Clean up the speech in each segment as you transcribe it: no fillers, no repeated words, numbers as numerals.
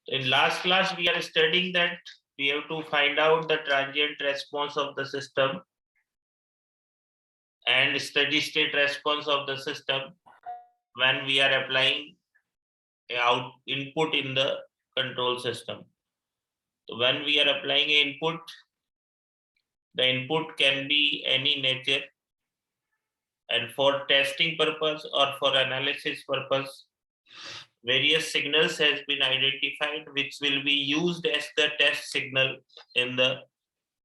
In last class, we are studying that we have to find out the transient response of the system and steady state response of the system when we are applying out input in the control system. So when we are applying input, the input can be any nature, and for testing purpose or for analysis purpose, various signals has been identified which will be used as the test signal in the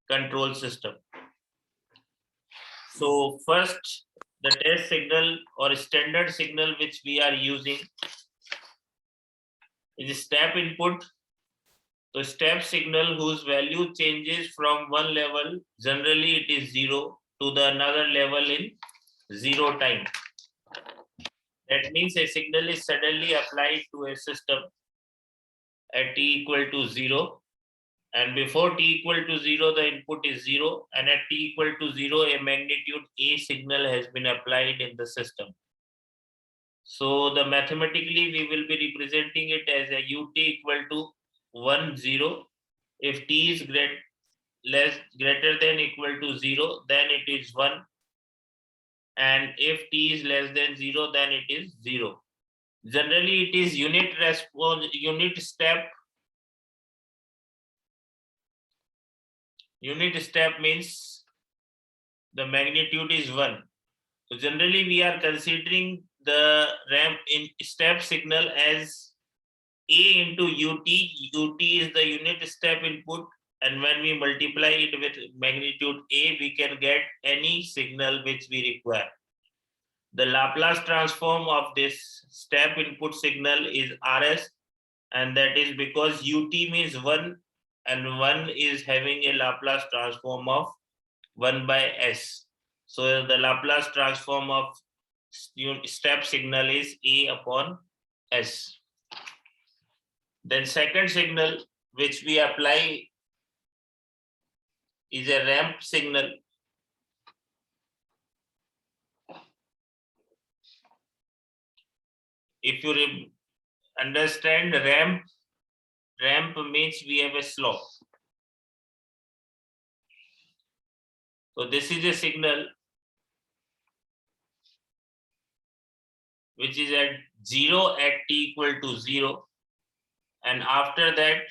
control system. So first, the test signal or standard signal which we are using is step input. So step signal whose value changes from one level, generally it is 0, to the another level in 0 time. That means a signal is suddenly applied to a system at t equal to 0, and before t equal to 0 the input is 0, and at t equal to 0 a magnitude a signal has been applied in the system. So the mathematically we will be representing it as a ut equal to 1 0. If t is greater than equal to 0, then it is 1, and if t is less than 0, then it is 0. Generally it is unit response, unit step. Unit step means the magnitude is 1. So generally we are considering the ramp in step signal as a into ut. Ut is the unit step input, and when we multiply it with magnitude a, we can get any signal which we require. The Laplace transform of this step input signal is Rs, and that is because ut means 1, and 1 is having a Laplace transform of 1 by s. So the Laplace transform of step signal is a upon s. Then second signal which we apply is a ramp signal. If you understand ramp means we have a slope. So this is a signal which is at 0 at t equal to 0, and after that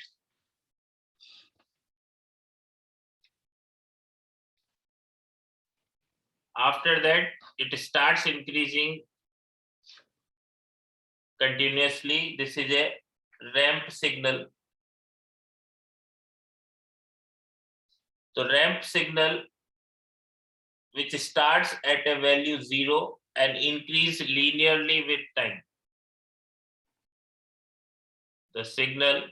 it starts increasing continuously. This is a ramp signal. So ramp signal which starts at a value 0 and increase linearly with time. The signal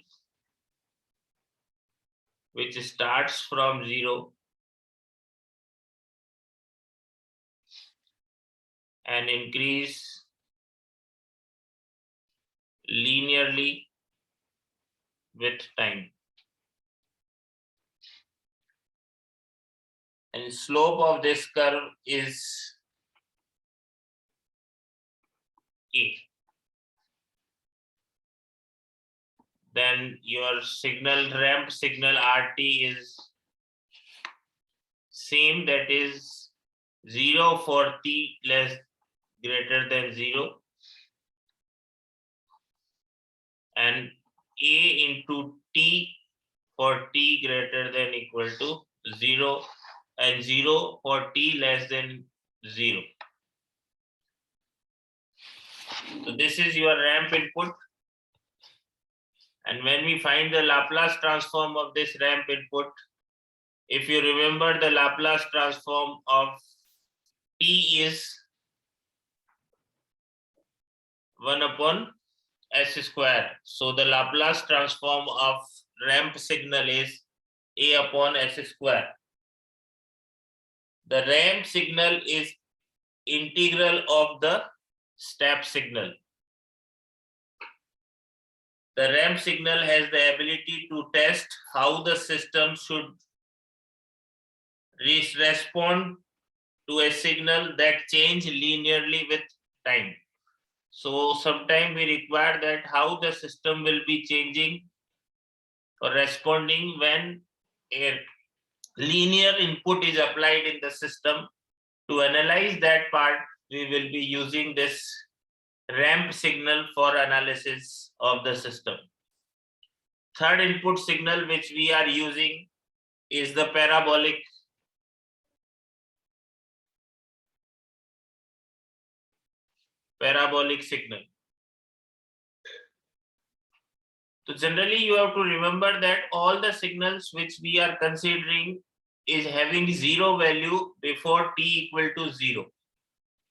which starts from 0 and increase linearly with time. And slope of this curve is a. Then your signal ramp signal RT is same, that is 0 for t less greater than 0, and a into t for t greater than equal to 0, and 0 for t less than 0. So this is your ramp input. And when we find the Laplace transform of this ramp input, if you remember, the Laplace transform of t is 1 upon s square. So the Laplace transform of ramp signal is a upon s square. The ramp signal is integral of the step signal. The ramp signal has the ability to test how the system should respond to a signal that change linearly with time. So sometimes we require that how the system will be changing corresponding when a linear input is applied in the system. To analyze that part, we will be using this ramp signal for analysis of the system. Third input signal which we are using is the parabolic signal. So generally you have to remember that all the signals which we are considering is having zero value before t equal to 0.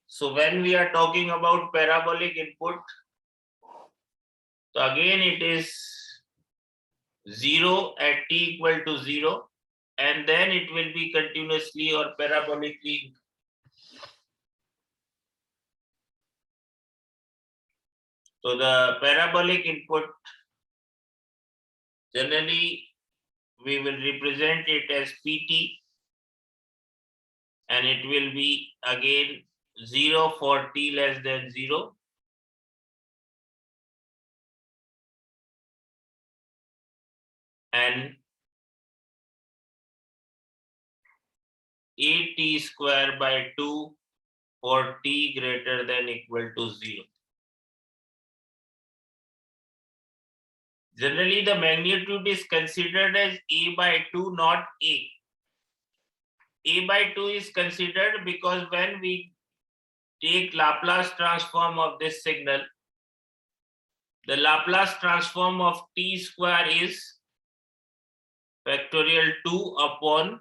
So when we are talking about parabolic input, so again it is 0 at t equal to 0, and then it will be continuously or parabolically. So the parabolic input, generally we will represent it as pt, and it will be again 0 for t less than 0, and at square by 2 for t greater than equal to 0. Generally, the magnitude is considered as a by 2, not a. A by 2 is considered because when we take Laplace transform of this signal, the Laplace transform of t square is factorial 2 upon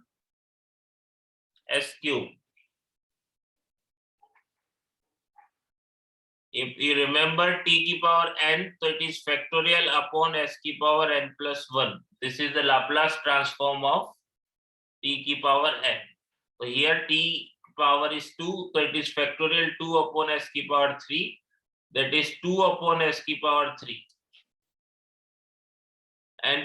s cube. If you remember t की power n, so it is factorial upon s की power n plus 1. This is the Laplace transform of t की power n. So here t power is 2, so it is factorial 2 upon s की power 3. That is 2 upon s की power 3. And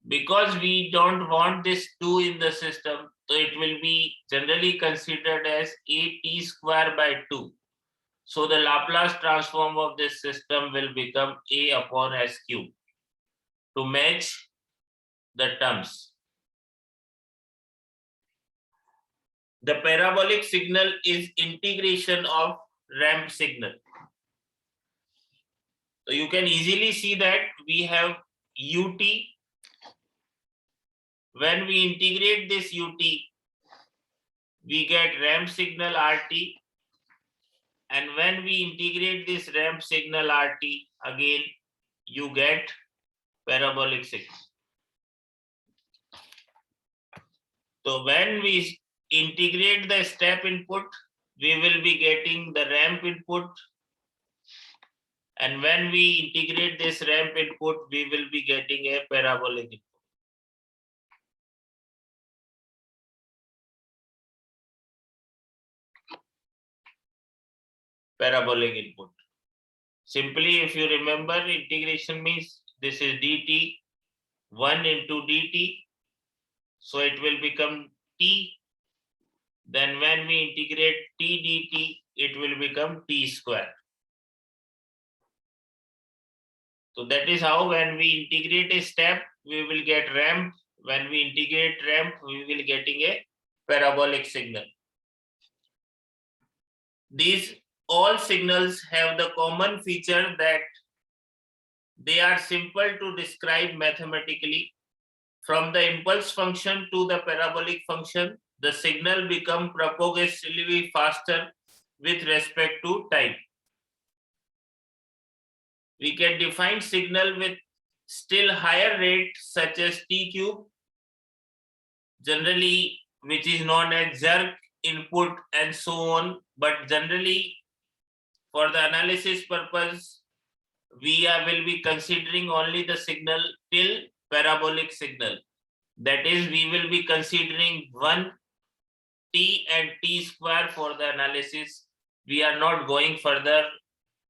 because we don't want this 2 in the system, so it will be generally considered as at square by 2. So the Laplace transform of this system will become a upon s cube to match the terms. The parabolic signal is integration of ramp signal. So you can easily see that we have ut. When we integrate this ut, we get ramp signal rt. And when we integrate this ramp signal rt, again, you get parabolic signal. So when we integrate the step input, we will be getting the ramp input. And when we integrate this ramp input, we will be getting a parabolic input. Parabolic input. Simply, if you remember, integration means this is dt, 1 into dt. So it will become t. Then when we integrate t dt, it will become t square. So that is how when we integrate a step, we will get ramp. When we integrate ramp, we will getting a parabolic signal. These all signals have the common feature that they are simple to describe mathematically. From the impulse function to the parabolic function, the signal become propagatively faster with respect to time. We can define signal with still higher rate such as t cube, generally which is known as jerk input and so on. But generally for the analysis purpose, we will be considering only the signal till parabolic signal. That is, we will be considering 1 t and t square for the analysis. We are not going further,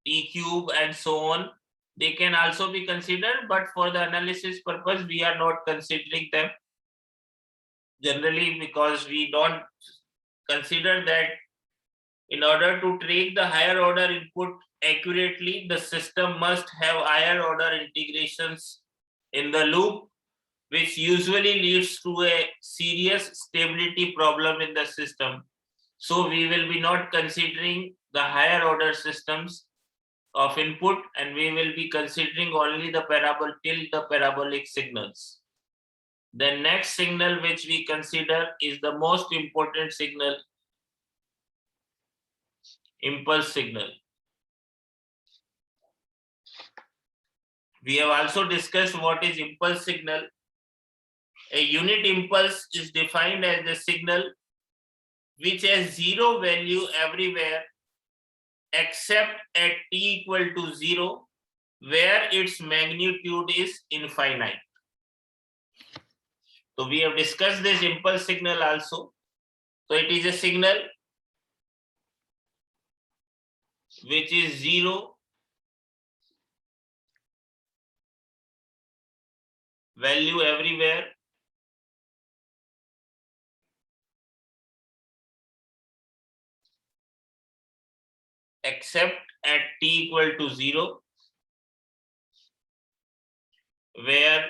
t cube and so on. They can also be considered, but for the analysis purpose, we are not considering them. Generally, because we don't consider that in order to take the higher order input accurately, the system must have higher order integrations in the loop. which usually leads to a serious stability problem in the system. So we will be not considering the higher order systems of input, and we will be considering only the parabolic signals. The next signal which we consider is the most important signal, impulse signal. We have also discussed what is impulse signal. A unit impulse is defined as the signal which has zero value everywhere except at t equal to 0, where its magnitude is infinite. So we have discussed this impulse signal also. So it is a signal which is 0 value everywhere except at t equal to 0, where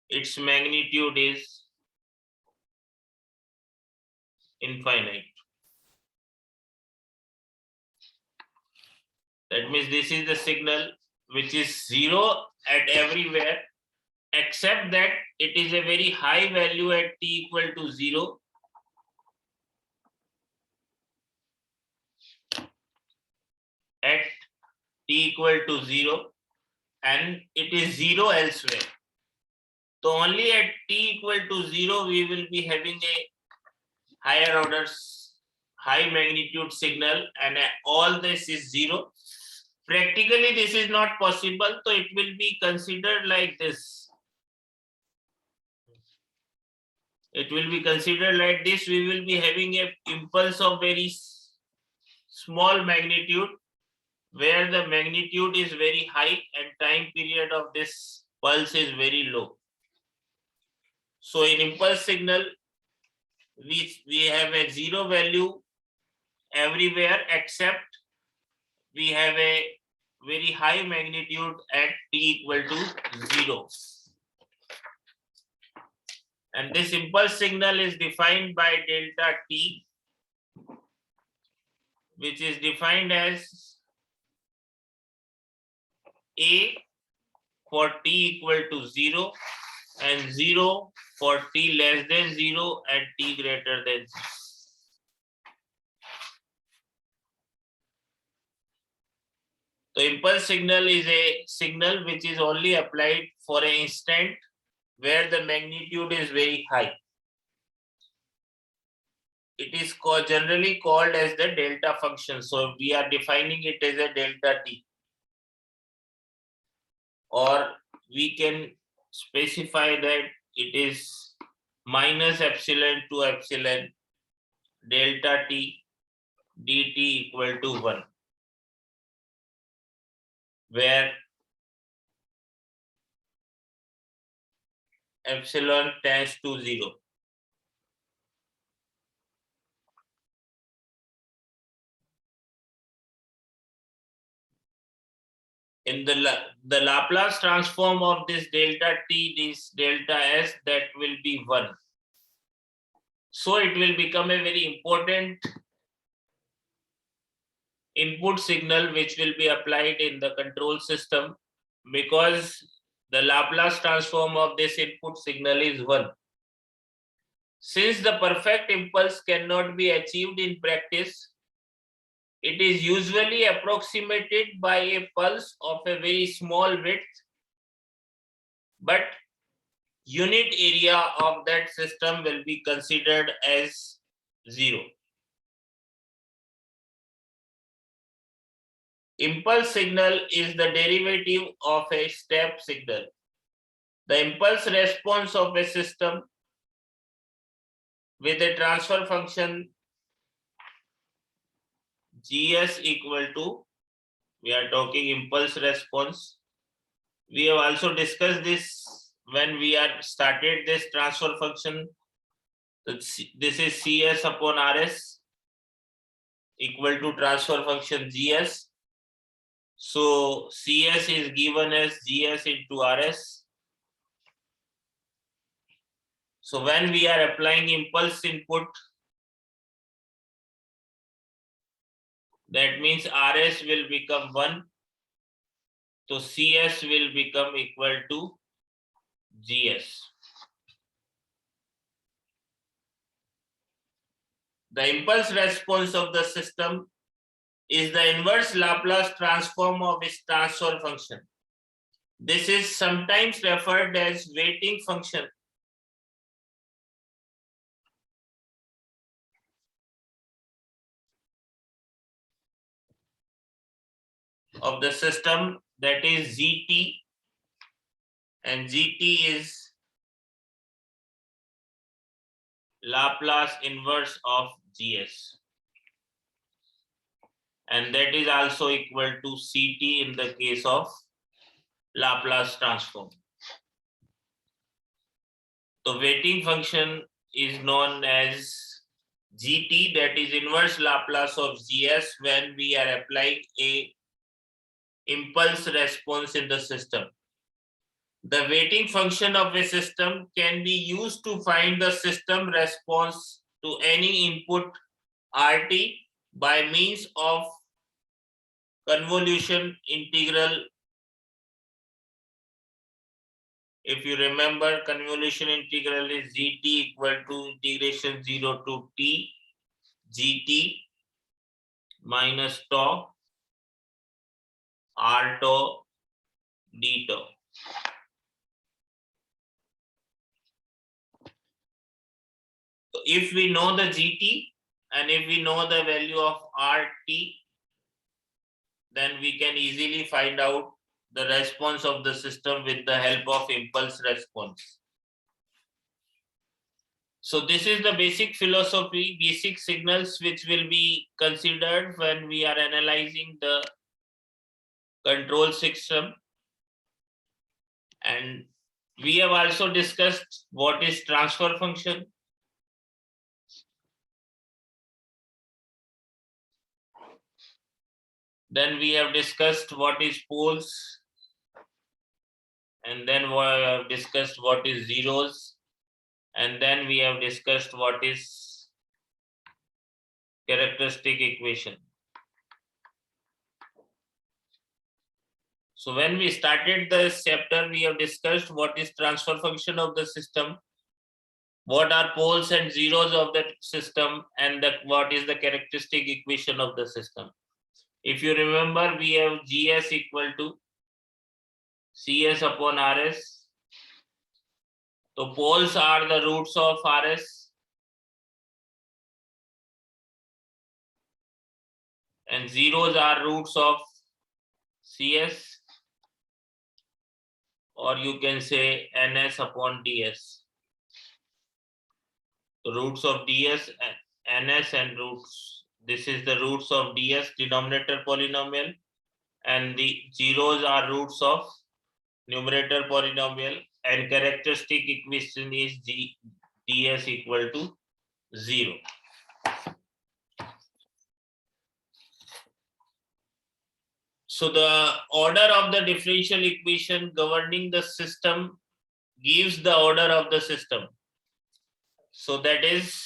its magnitude is infinite. That means this is the signal which is 0 at everywhere, except that it is a very high value at t equal to 0, at t equal to 0, and it is 0 elsewhere. So only at t equal to 0 we will be having a higher orders, high magnitude signal, and all this is 0. Practically this is not possible, so it will be considered like this. It will be considered like this. We will be having a impulse of very small magnitude, where the magnitude is very high and time period of this pulse is very low. So in impulse signal, we have a 0 value everywhere except we have a very high magnitude at t equal to 0. And this impulse signal is defined by delta t, which is defined as A for t equal to 0 and 0 for t less than 0 and t greater than 0. So impulse signal is a signal which is only applied for an instant where the magnitude is very high. It is generally called as the delta function. So we are defining it as a delta t. Or we can specify that it is minus epsilon to epsilon delta t dt equal to 1, where epsilon tends to 0. In the Laplace transform of this delta t, this delta s, that will be 1. So it will become a very important input signal which will be applied in the control system, because the Laplace transform of this input signal is 1. Since the perfect impulse cannot be achieved in practice, it is usually approximated by a pulse of a very small width, but unit area of that system will be considered as 0. Impulse signal is the derivative of a step signal. The impulse response of a system with a transfer function Gs equal to, we are talking impulse response. We have also discussed this when we are started this transfer function. This is Cs upon Rs equal to transfer function Gs. So CS is given as GS into RS. So when we are applying impulse input, that means RS will become 1. So CS will become equal to GS. The impulse response of the system is the inverse Laplace transform of its transfer function. This is sometimes referred as weighting function. Of the system, that is GT, and GT is Laplace inverse of GS, and that is also equal to CT in the case of Laplace transform. The weighting function is known as GT, that is inverse Laplace of GS, when we are applying a impulse response in the system. The weighting function of a system can be used to find the system response to any input RT by means of convolution integral. If you remember, convolution integral is GT equal to integration 0 to T GT minus tau R tau d tau. So if we know the GT and if we know the value of RT, then we can easily find out the response of the system with the help of impulse response. So this is the basic philosophy, basic signals which will be considered when we are analyzing the control system. And we have also discussed what is transfer function. Then we have discussed what is poles. And then we have discussed what is zeros. And then we have discussed what is characteristic equation. So when we started this chapter, we have discussed what is transfer function of the system, what are poles and zeros of the system, and what is the characteristic equation of the system. If you remember, we have GS equal to CS upon RS. So poles are the roots of RS and zeros are roots of CS, or you can say NS upon DS. The roots of DS, NS and roots. This is the roots of DS, denominator polynomial, and the zeros are roots of numerator polynomial, and characteristic equation is DS equal to 0. So the order of the differential equation governing the system gives the order of the system. So that is,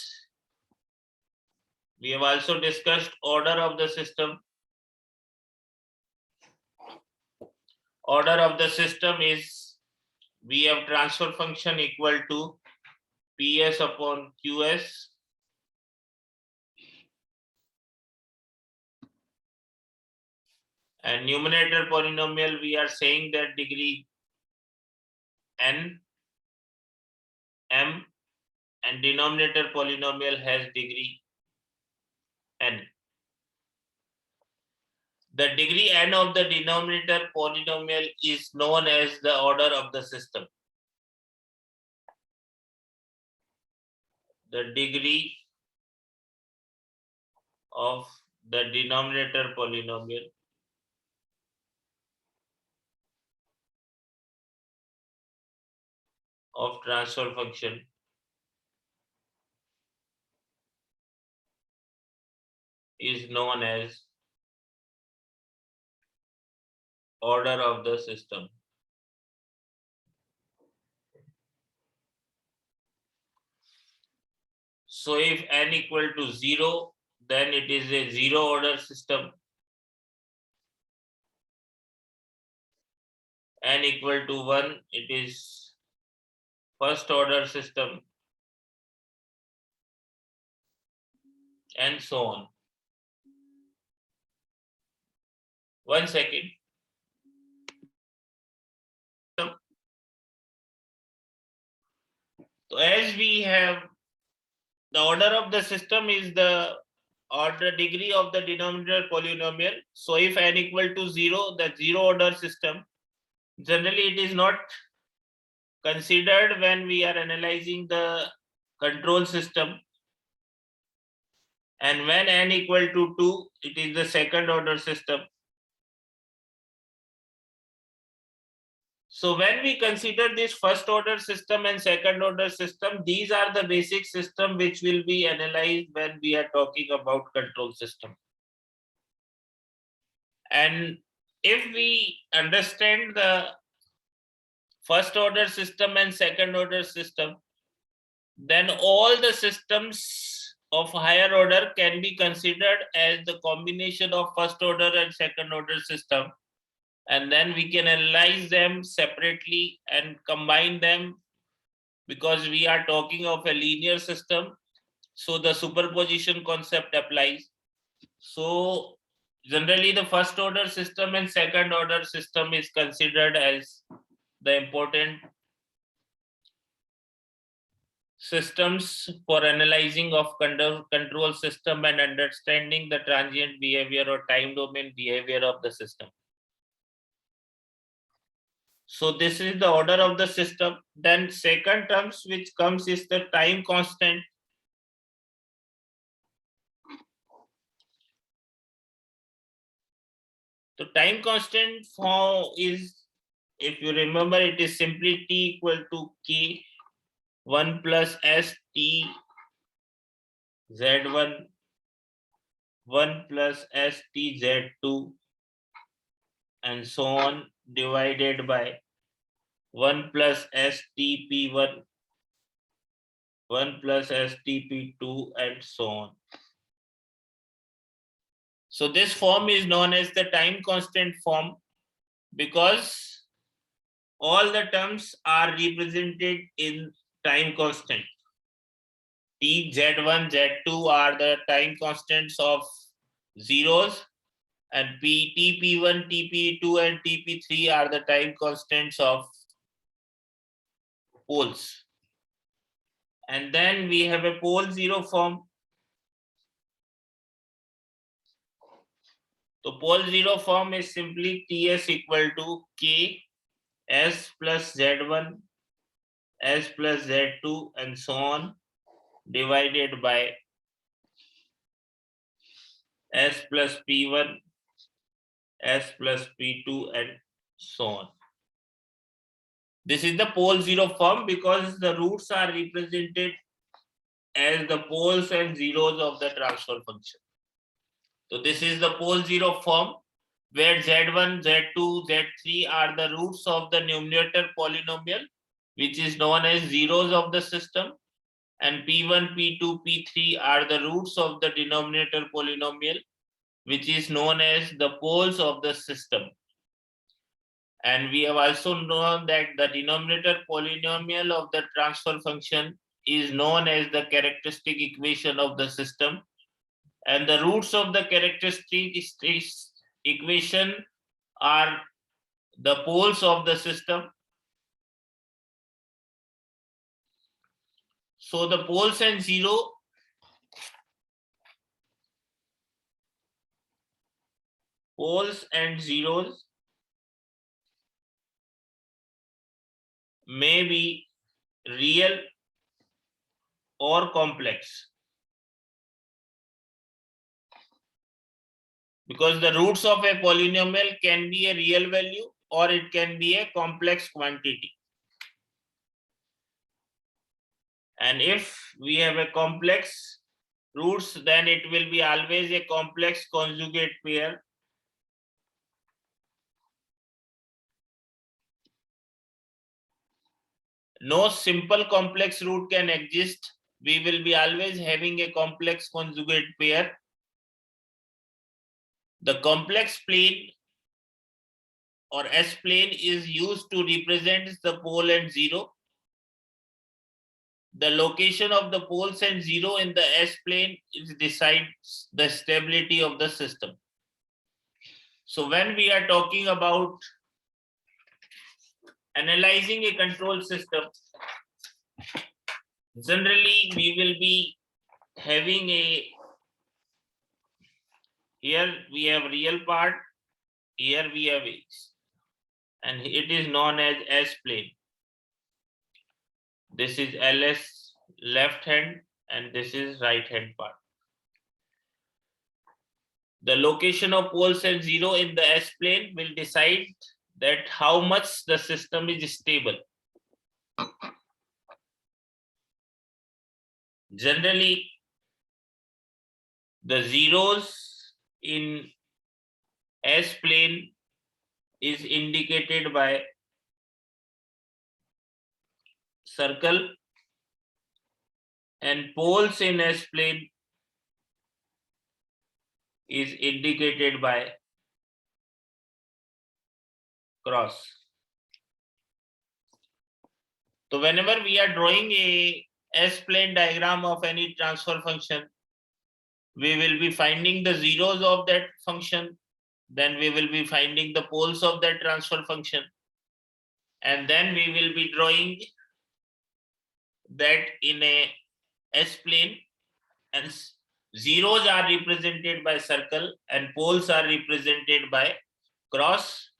we have also discussed order of the system. Order of the system is, we have transfer function equal to PS upon QS and numerator polynomial, we are saying that degree n, m, and denominator polynomial has degree n. The degree n of the denominator polynomial is known as the order of the system. The degree of the denominator polynomial of transfer function is known as order of the system. So if n equal to 0, then it is a zero order system. N equal to 1, it is first order system, and so on. One second. So as we have, the order of the system is the order degree of the denominator polynomial. So if n equal to 0, the zero order system, generally it is not considered when we are analyzing the control system. And when n equal to 2, it is the second order system. So when we consider this first order system and second order system, these are the basic system which will be analyzed when we are talking about control system. And if we understand the first order system and second order system, then all the systems of higher order can be considered as the combination of first order and second order system. And then we can analyze them separately and combine them, because we are talking of a linear system. So the superposition concept applies. So generally the first order system and second order system is considered as the important systems for analyzing of control system and understanding the transient behavior or time domain behavior of the system. So this is the order of the system. Then second terms which comes is the time constant. The time constant form is, if you remember, it is simply t equal to k 1 plus s t z1 1 plus s t z2 and so on, divided by 1 plus s t p1 1 plus s t p2 and so on. So this form is known as the time constant form because all the terms are represented in time constant. T, Z1, Z2 are the time constants of zeros, and P, TP1, TP2, and TP3 are the time constants of poles. And then we have a pole zero form. So pole zero form is simply Ts equal to K S plus Z1, S plus Z2, and so on, divided by S plus P1, S plus P2, and so on. This is the pole zero form because the roots are represented as the poles and zeros of the transfer function. So this is the pole zero form where Z1, Z2, Z3 are the roots of the numerator polynomial, which is known as zeros of the system, and P1, P2, P3 are the roots of the denominator polynomial, which is known as the poles of the system. And we have also known that the denominator polynomial of the transfer function is known as the characteristic equation of the system. And the roots of the characteristic equation are the poles of the system. So the poles and zeros may be real or complex, because the roots of a polynomial can be a real value or it can be a complex quantity. And if we have a complex roots, then it will be always a complex conjugate pair. no simple complex root can exist. We will be always having a complex conjugate pair. The complex plane or S-plane is used to represent the pole and zero. The location of the poles and zero in the S-plane decides the stability of the system. So when we are talking about analyzing a control system, generally we will be having here we have real part, here we have X, and it is known as S-plane. This is LS left hand and this is right hand part. The location of poles and zero in the S-plane will decide that how much the system is stable. Generally, the zeros in S-plane is indicated by circle, and poles in S-plane is indicated by cross. So whenever we are drawing a S-plane diagram of any transfer function, we will be finding the zeros of that function, then we will be finding the poles of that transfer function, and then we will be drawing that in a S-plane, and zeros are represented by circle and poles are represented by cross.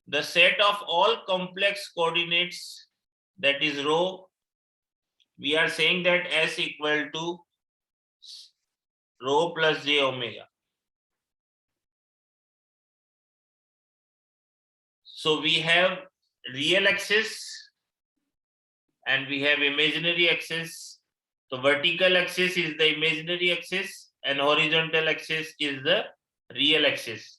The set of all complex coordinates, that is rho, we are saying that S equal to rho plus j omega. So we have real axis and we have imaginary axis. So vertical axis is the imaginary axis and horizontal axis is the real axis.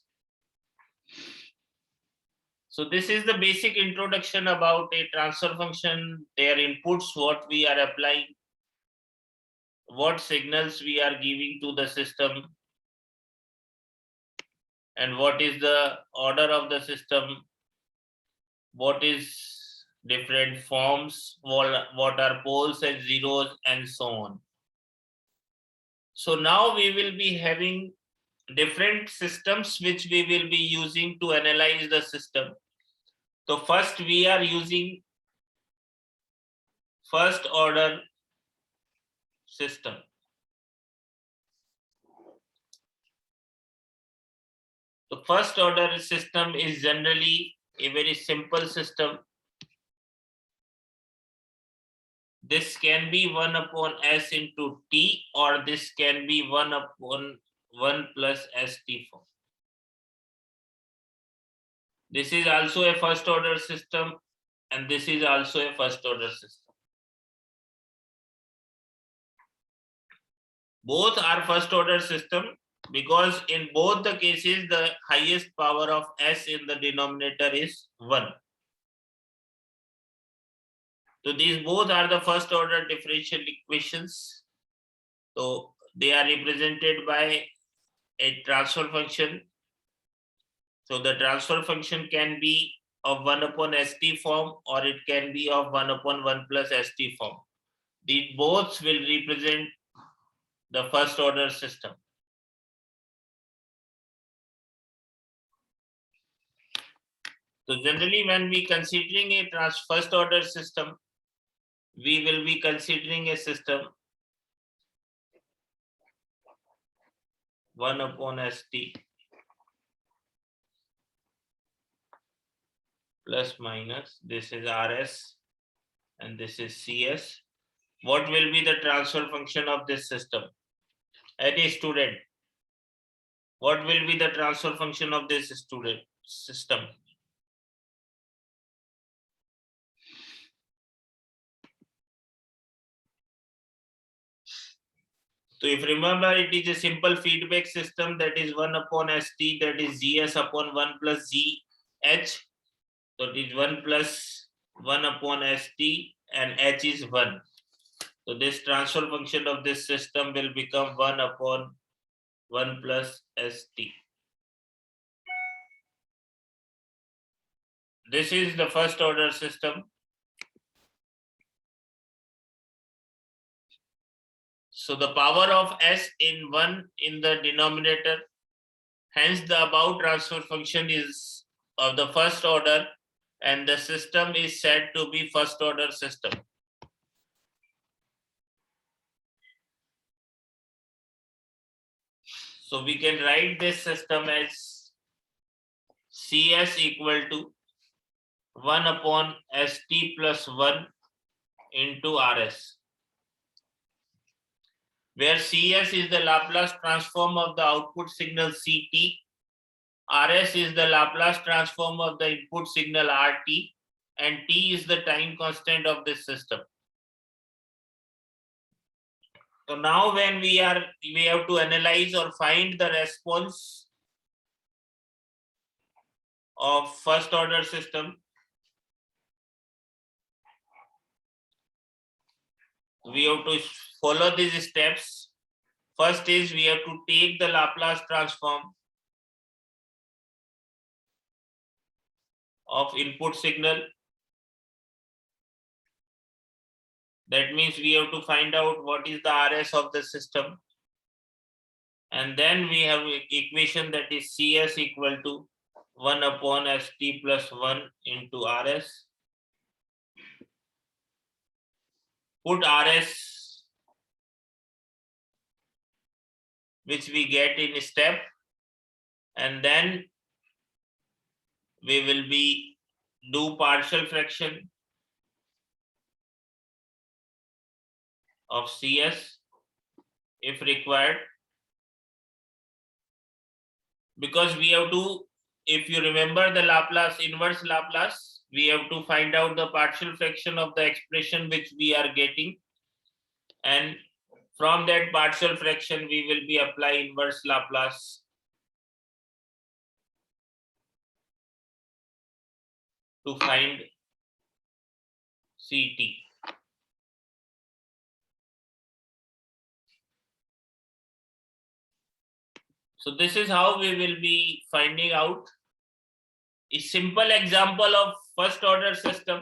So this is the basic introduction about a transfer function, their inputs, what we are applying, what signals we are giving to the system, and what is the order of the system, what is different forms, what are poles and zeros, and so on. So now we will be having different systems which we will be using to analyze the system. So first we are using first order system. The first order system is generally a very simple system. This can be 1 upon S into T, or this can be 1 upon 1 plus ST form. This is also a first order system, and this is also a first order system. Both are first order system because in both the cases the highest power of S in the denominator is 1. So these both are the first order differential equations. So they are represented by a transfer function. So the transfer function can be of 1 upon ST form, or it can be of 1 upon 1 plus ST form. These both will represent the first order system. So generally when we considering a first order system, we will be considering a system 1 upon ST plus minus, this is RS and this is CS. What will be the transfer function of this system? Any student, what will be the transfer function of this student system? So if remember, it is a simple feedback system, that is 1 upon ST, that is GS upon 1 plus GH. So it is 1 plus 1 upon ST and h is 1. So this transfer function of this system will become 1 upon 1 plus st. This is the first order system. So the power of s in 1 in the denominator, hence the above transfer function is of the first order and the system is said to be first order system. So we can write this system as Cs equal to 1 upon st plus 1 into Rs, where Cs is the Laplace transform of the output signal Ct, Rs is the Laplace transform of the input signal Rt, and T is the time constant of this system. So now when we have to analyze or find the response of first order system, we have to follow these steps. First is we have to take the Laplace transform of input signal. That means we have to find out what is the Rs of the system. And then we have equation that is Cs equal to 1 upon st plus 1 into Rs. Put Rs, which we get in step, and then we will be do partial fraction of Cs if required, because we have to, if you remember the Laplace, inverse Laplace, we have to find out the partial fraction of the expression which we are getting, and from that partial fraction we will be apply inverse Laplace to find Ct. So this is how we will be finding out a simple example of first order system.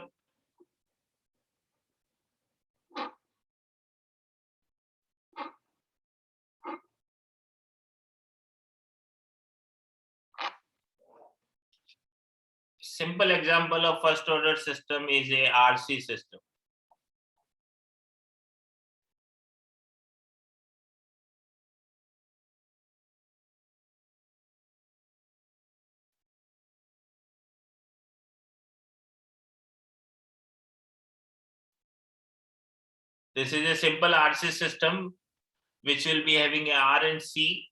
Simple example of first order system is a RC system. This is a simple RC system which will be having a R and C.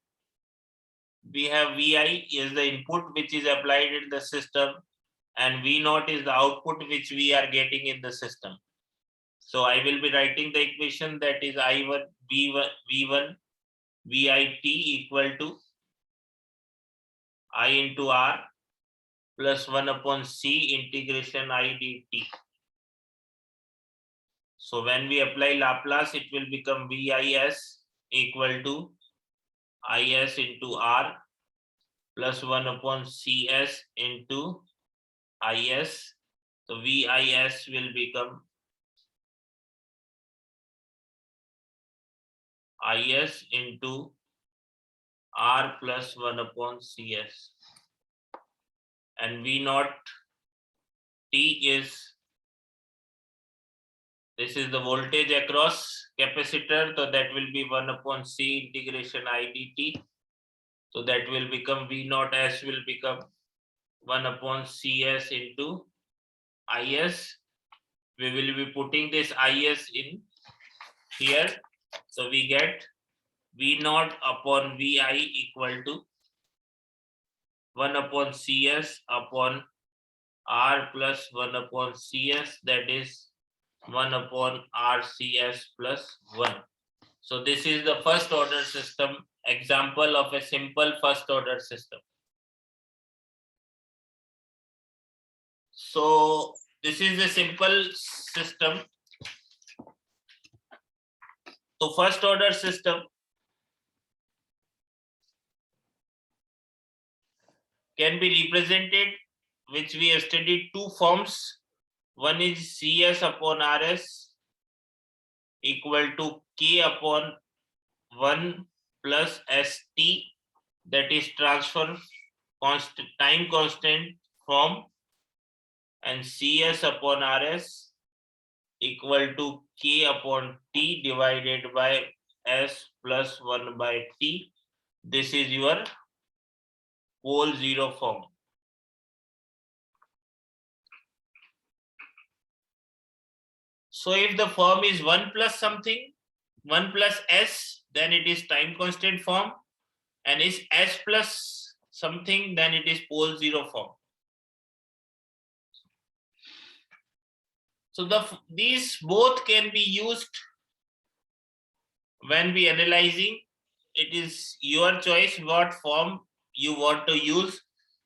We have Vi is the input which is applied in the system, and V0 is the output which we are getting in the system. So I will be writing the equation that is I1 V1 Vit equal to I into R plus 1 upon C integration I dt. So when we apply Laplace, it will become Vis equal to Is into R plus 1 upon Cs into Is. So Vis will become Is into R plus 1 upon Cs. And V0 T is, this is the voltage across capacitor, so that will be 1 upon C integration I dt. So that will become V0 S will become 1 upon Cs into Is. We will be putting this Is in here. So we get V0 upon Vi equal to 1 upon Cs upon R plus 1 upon Cs, that is 1 upon RCS plus 1. So this is the first order system, example of a simple first order system. So this is a simple system So first order system can be represented, which we have studied, two forms. One is CS upon RS equal to K upon 1 plus ST, that is transfer constant, time constant form, and CS upon RS equal to K upon T divided by S plus 1 by T. This is your pole zero form. So if the form is 1 plus something, 1 plus S, then it is time constant form, and is S plus something, then it is pole zero form. So these both can be used when we analyzing. It is your choice what form you want to use.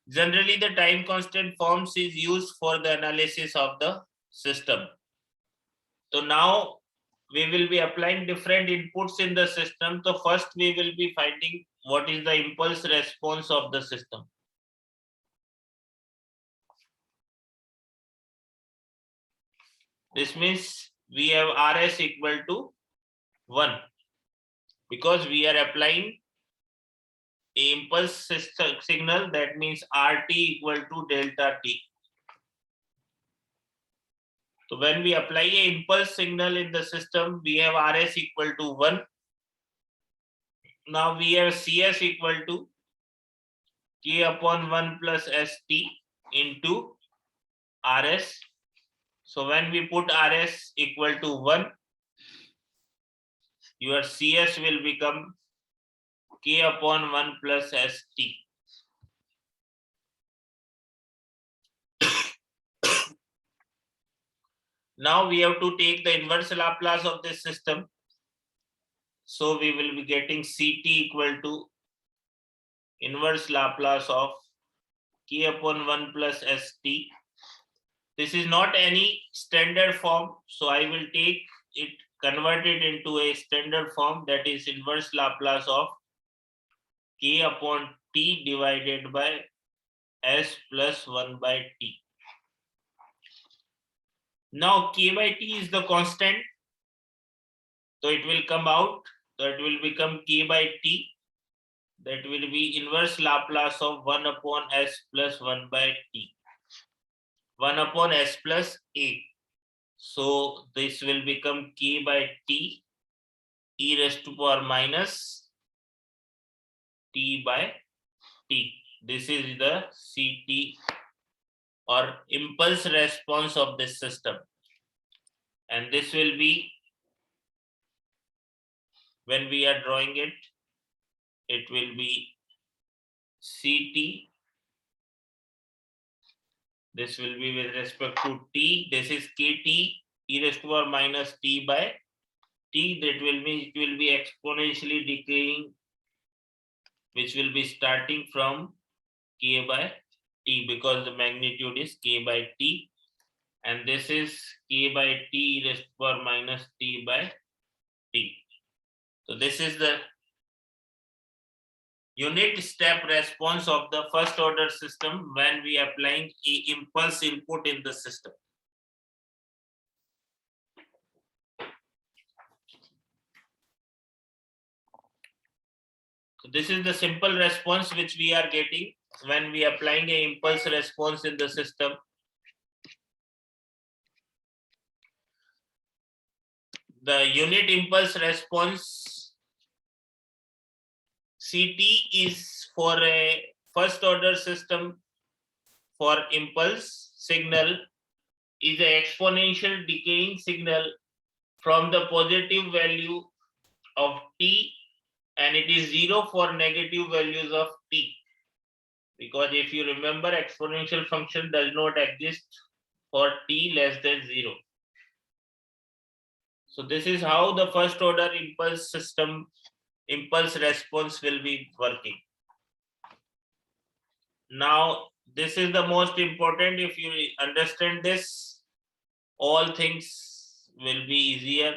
Generally, the time constant forms is used for the analysis of the system. So now we will be applying different inputs in the system. So first we will be finding what is the impulse response of the system. This means we have RS equal to 1 because we are applying a impulse signal, that means RT equal to delta T. So when we apply a impulse signal in the system, we have RS equal to 1. Now we have CS equal to K upon 1 plus ST into RS. So when we put RS equal to 1, your CS will become K upon 1 plus ST. Now we have to take the inverse Laplace of this system. So we will be getting CT equal to inverse Laplace of K upon 1 plus ST. This is not any standard form, so I will take it, convert it into a standard form, that is inverse Laplace of K upon T divided by S plus 1 by T. Now K by T is the constant, so it will come out, so it will become K by T, that will be inverse Laplace of 1 upon S plus 1 by T, 1 upon S plus A. So this will become K by T e raised to power minus T by T. This is the CT or impulse response of this system. And this will be, when we are drawing it, it will be CT. This will be with respect to T. This is KT e raised to power minus T by T. That will mean it will be exponentially decaying, which will be starting from K by T because the magnitude is K by T. And this is K by T raised to power minus T by T. So this is the unit step response of the first order system when we are applying a impulse input in the system. So this is the simple response which we are getting when we are applying a impulse response in the system. The unit impulse response CT is for a first order system for impulse signal is an exponential decaying signal from the positive value of T, and it is 0 for negative values of T. Because if you remember, exponential function does not exist for T less than 0. So this is how the first order impulse system, impulse response will be working. Now, this is the most important. If you understand this, all things will be easier.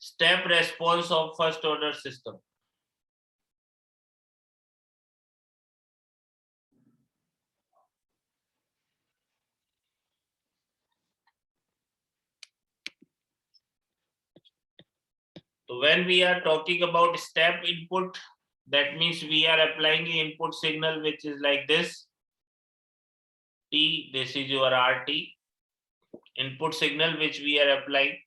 step response of first order system. So when we are talking about step input, that means we are applying an input signal which is like this. T, this is your RT. Input signal which we are applying,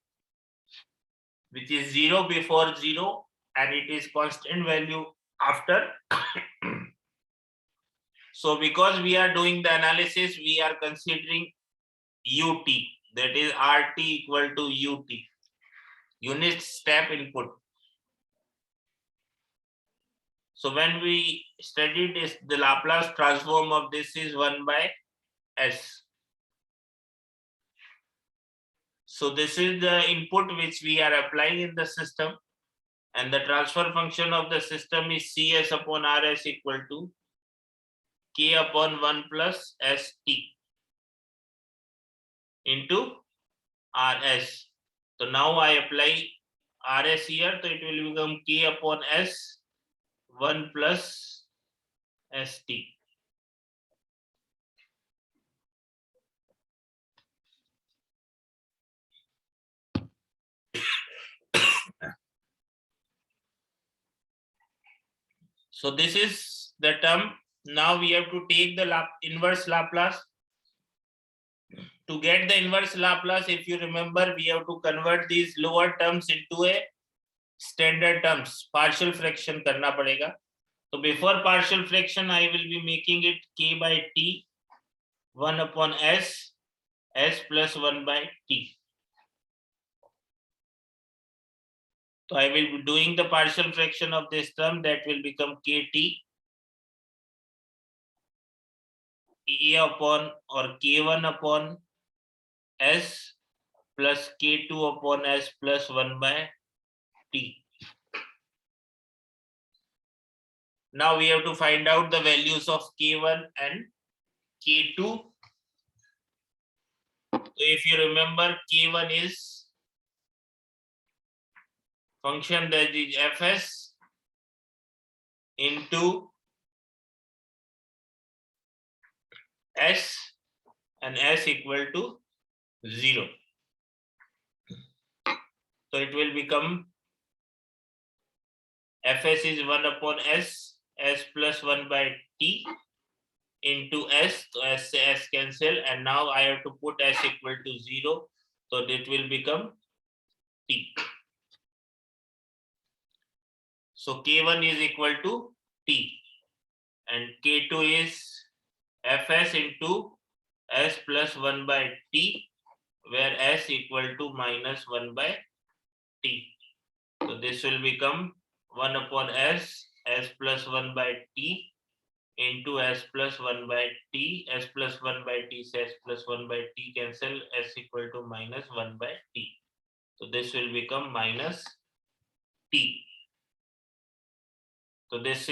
which is 0 before 0 and it is constant value after. So because we are doing the analysis, we are considering UT, that is RT equal to UT, unit step input. So when we study this, the Laplace transform of this is 1 by S. So this is the input which we are applying in the system, and the transfer function of the system is Cs upon Rs equal to K upon 1 plus St into Rs. So now I apply Rs here, so it will become K upon S 1 plus St. So this is the term. Now we have to take the inverse Laplace. To get the inverse Laplace, if you remember, we have to convert these lower terms into a standard terms. Partial fraction करना पड़ेगा. So before partial fraction, I will be making it K by T 1 upon S, S plus 1 by T. So I will be doing the partial fraction of this term, that will become KT A upon or K1 upon S plus K2 upon S plus 1 by T. Now we have to find out the values of K1 and K2. So if you remember, K1 is function that is Fs into S and S equal to 0. So it will become Fs is 1 upon S, S plus 1 by T into S. So S cancel, and now I have to put S equal to 0. So it will become T. So K1 is equal to T and K2 is Fs into S plus 1 by T, where S equal to minus 1 by T. So this will become 1 upon S, S plus 1 by T into S plus 1 by T, S plus 1 by T, S plus 1 by T cancel, S equal to minus 1 by T. So this will become minus T. So this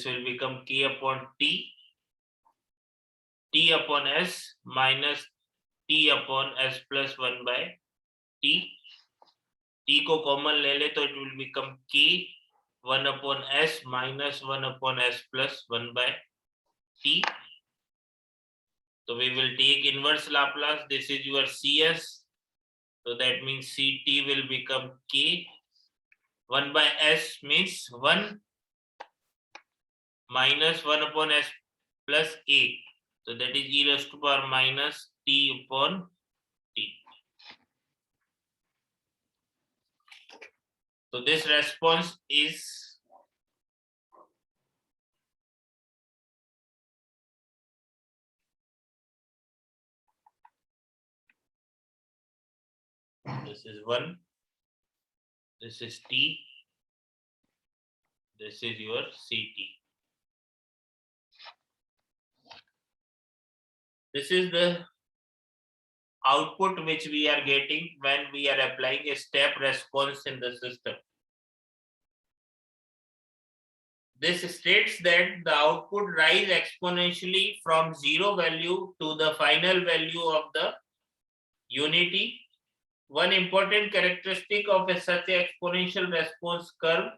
will become K upon T, T upon S minus T upon S plus 1 by T. T को common ले ले तो it will become K 1 upon S minus 1 upon S plus 1 by T. So we will take inverse Laplace. This is your CS. So that means CT will become K. 1 by S means 1 minus 1 upon S plus A. So that is e raised to power minus T upon T. So this response is this is 1, this is T, this is your CT. This is the output which we are getting when we are applying a step response in the system. This states that the output rise exponentially from 0 value to the final value of the unity one important characteristic of such an exponential response curve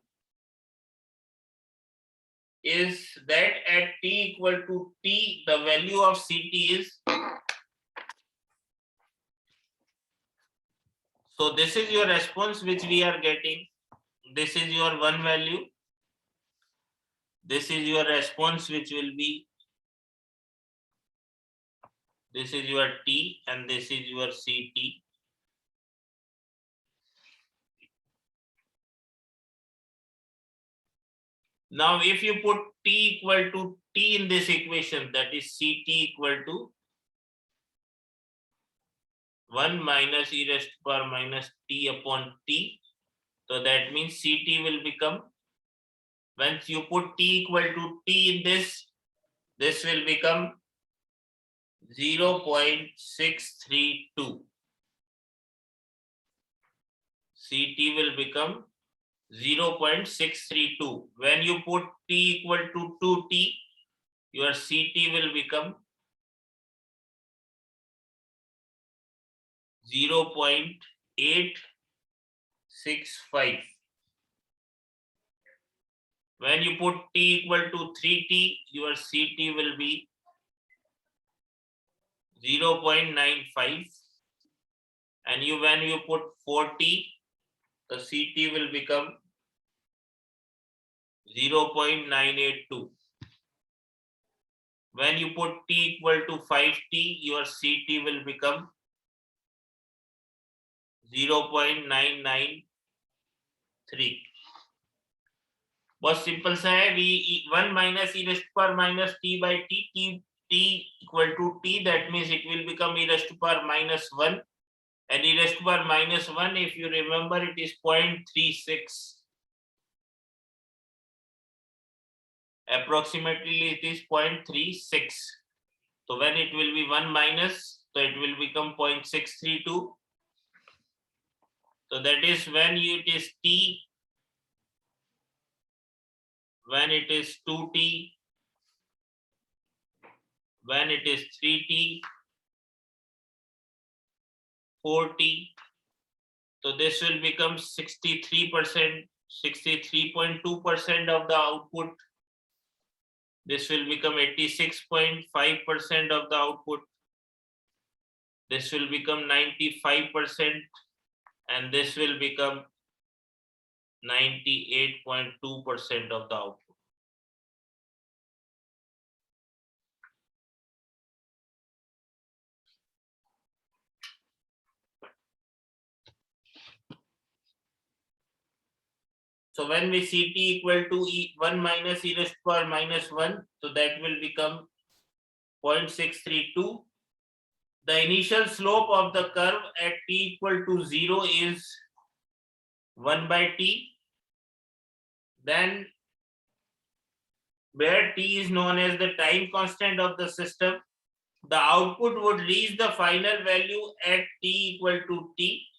is that at t equal to t, the value of Ct is, so this is your response which we are getting. This is your one value. This is your response which will be, this is your t and this is your Ct. Now if you put t equal to t in this equation, that is Ct equal to 1 minus e raised to power minus t upon t. So that means Ct will become, once you put t equal to t in this will become 0.632. Ct will become 0.632. When you put t equal to 2t, your Ct will become 0.865. When you put t equal to 3t, your Ct will be 0.95. And when you put 4t, the Ct will become 0.982. When you put t equal to 5t, your Ct will become 0.993. बहुत simple सा है. We 1 minus e raised to power minus t by t, t equal to t, that means it will become e raised to power minus 1, and e raised to power minus 1, if you remember, it is 0.36. Approximately it is 0.36. So when it will be 1 minus, so it will become 0.632. So that is when it is t, when it is 2t, when it is 3t, 4t. So this will become 63%, 63.2% of the output. This will become 86.5% of the output. This will become 95%, and this will become 98.2% of the output. So when we see t equal to 1 minus e raised to power minus 1, so that will become 0.632. The initial slope of the curve at t equal to 0 is 1 by t. Then where t is known as the time constant of the system, the output would reach the final value at t equal to t.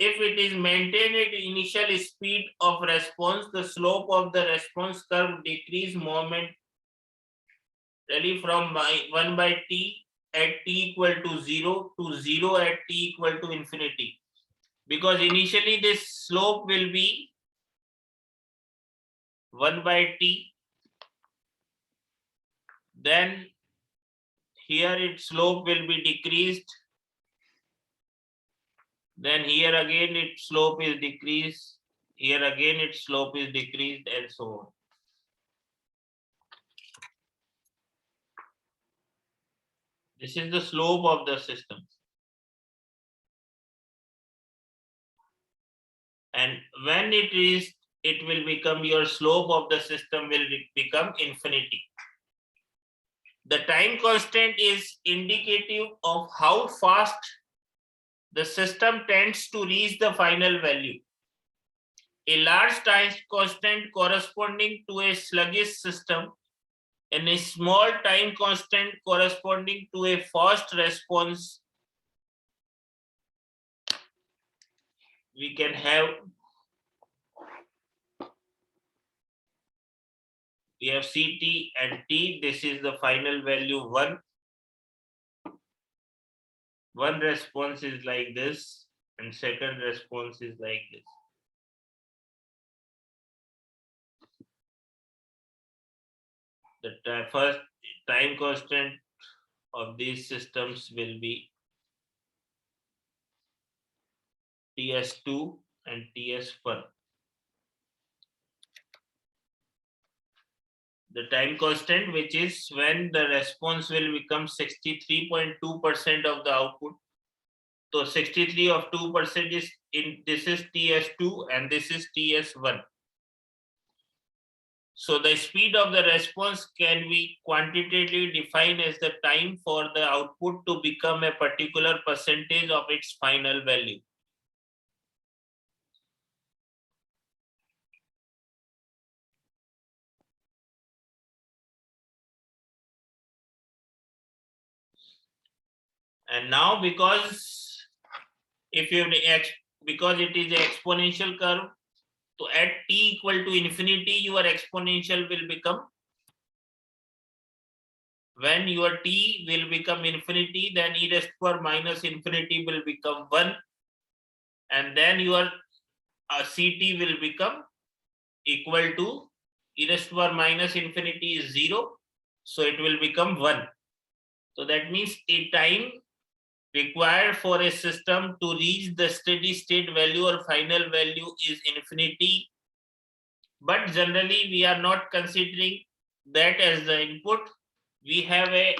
If it is maintained at initial speed of response, the slope of the response curve decrease momentarily from 1 by t at t equal to 0 to 0 at t equal to infinity. Because initially this slope will be 1 by t. Then here its slope will be decreased. Then here again its slope is decreased. Here again its slope is decreased, and so on. This is the slope of the system. And when it is, it will become, your slope of the system will become infinity. The time constant is indicative of how fast the system tends to reach the final value. A large time constant corresponding to a sluggish system and a small time constant corresponding to a fast response, we can have, we have Ct and T. This is the final value 1. One response is like this. and second response is like this. The first time constant of these systems will be TS2 and TS1. The time constant, which is when the response will become 63.2% of the output. So 63 of 2% is in, this is TS2 and this is TS1. So the speed of the response can be quantitatively defined as the time for the output to become a particular percentage of its final value. And now because if you because it is an exponential curve, so at t equal to infinity, your exponential will become, when your t will become infinity, then e raised to power minus infinity will become 1, and then your ct will become equal to e raised to power minus infinity is 0, so it will become 1. So that means a time required for a system to reach the steady state value or final value is infinity, but generally we are not considering that as the input. We have a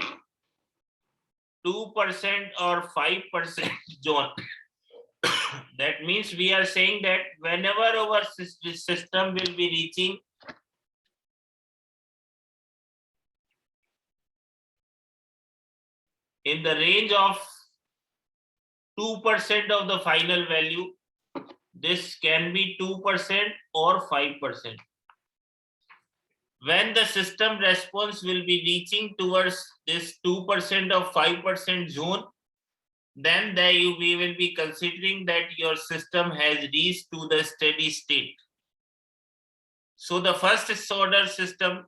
2% or 5% zone. That means we are saying that whenever our system will be reaching in the range of 2% of the final value, this can be 2% or 5%. When the system response will be reaching towards this 2% or 5% zone, then we will be considering that your system has reached to the steady state. So the first order system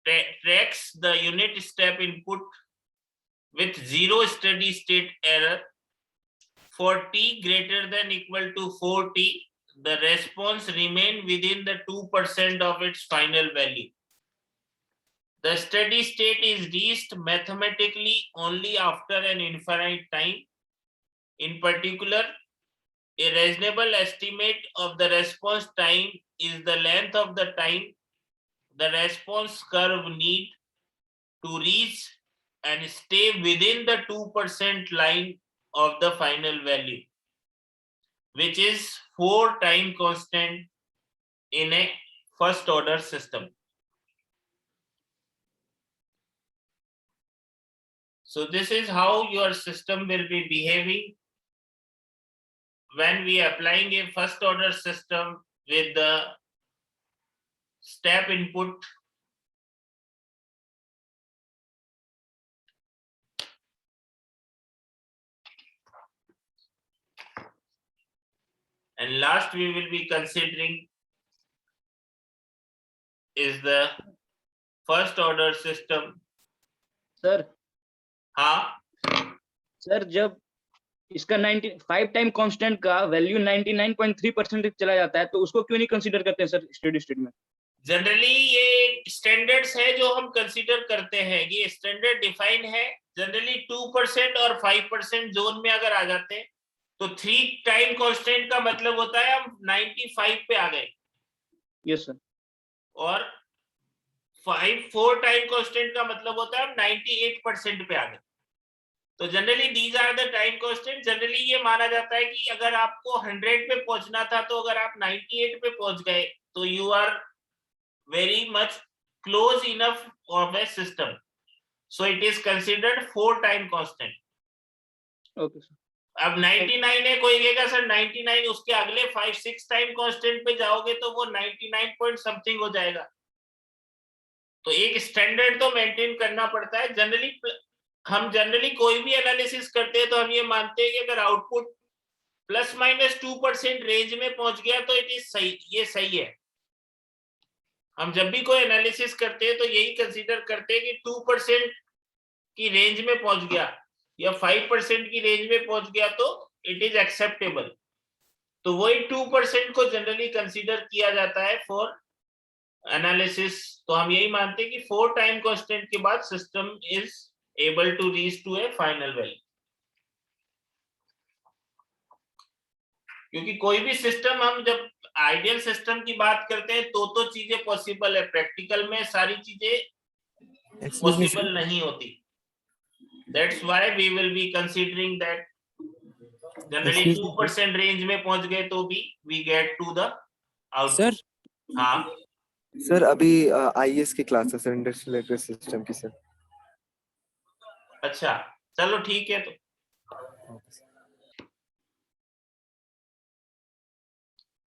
tracks the unit step input with 0 steady state error. For t greater than equal to 4t, the response remain within the 2% of its final value. The steady state is reached mathematically only after an infinite time. In particular, a reasonable estimate of the response time is the length of the time the response curve need to reach and stay within the 2% line of the final value, which is 4 time constant in a first order system. So this is how your system will be behaving when we are applying a first order system with the step input. And last we will be considering is the first order system. Sir हाँ sir, जब इसका 95 time constant का value 99.3% चला जाता है तो उसको क्यों नहीं कंसीडर करते हैं सर स्टेडी स्टेट में? जनरली ये स्टैंडर्ड्स है जो हम कंसीडर करते हैं, ये स्टैंडर्ड डिफाइन है। जनरली 2% और 5% जोन में अगर आ जाते हैं तो 3 टाइम कांस्टेंट का मतलब होता है हम 95 पे आ गए। Yes sir. और 4 टाइम कांस्टेंट का मतलब होता है हम 98% पे आ गए। तो generally these are the time constant. Generally ये माना जाता है कि अगर आपको 100 पे पहुंचना था तो अगर आप 98 पे पहुंच गए तो you are very much close enough of a system, so it is considered 4 time constant. Okay sir. अब 99 है, कोई कहेगा सर 99, उसके अगले 5-6 टाइम कांस्टेंट पे जाओगे तो वो 99 पॉइंट समथिंग हो जाएगा। तो एक स्टैंडर्ड तो मेंटेन करना पड़ता है। जनरली कोई भी एनालिसिस करते हैं तो हम ये मानते हैं कि अगर आउटपुट ±2% रेंज में पहुंच गया तो इट इज सही, ये सही है। हम जब भी कोई एनालिसिस करते हैं तो यही कंसीडर करते हैं कि 2% की रेंज में पहुंच गया या 5% की रेंज में पहुंच गया तो इट इज एक्सेप्टेबल। तो वही 2% को जनरली कंसीडर किया जाता है फॉर एनालिसिस। तो हम यही मानते हैं कि 4 टाइम कांस्टेंट के बाद system is able to reach to a final value. क्योंकि कोई भी सिस्टम, हम जब आइडियल सिस्टम की बात करते हैं तो चीजें पॉसिबल है, प्रैक्टिकल में सारी चीजें पॉसिबल नहीं होती। That's why we will be considering that generally 2% range में पहुंच गए तो भी we get to the output. Sir, हाँ सर अभी आईएएस की क्लासेस है, इंडस्ट्रियल इलेक्ट्रिक सिस्टम की सर। अच्छा, चलो ठीक है। तो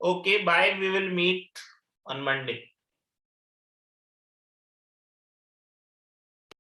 okay, bye, we will meet on Monday.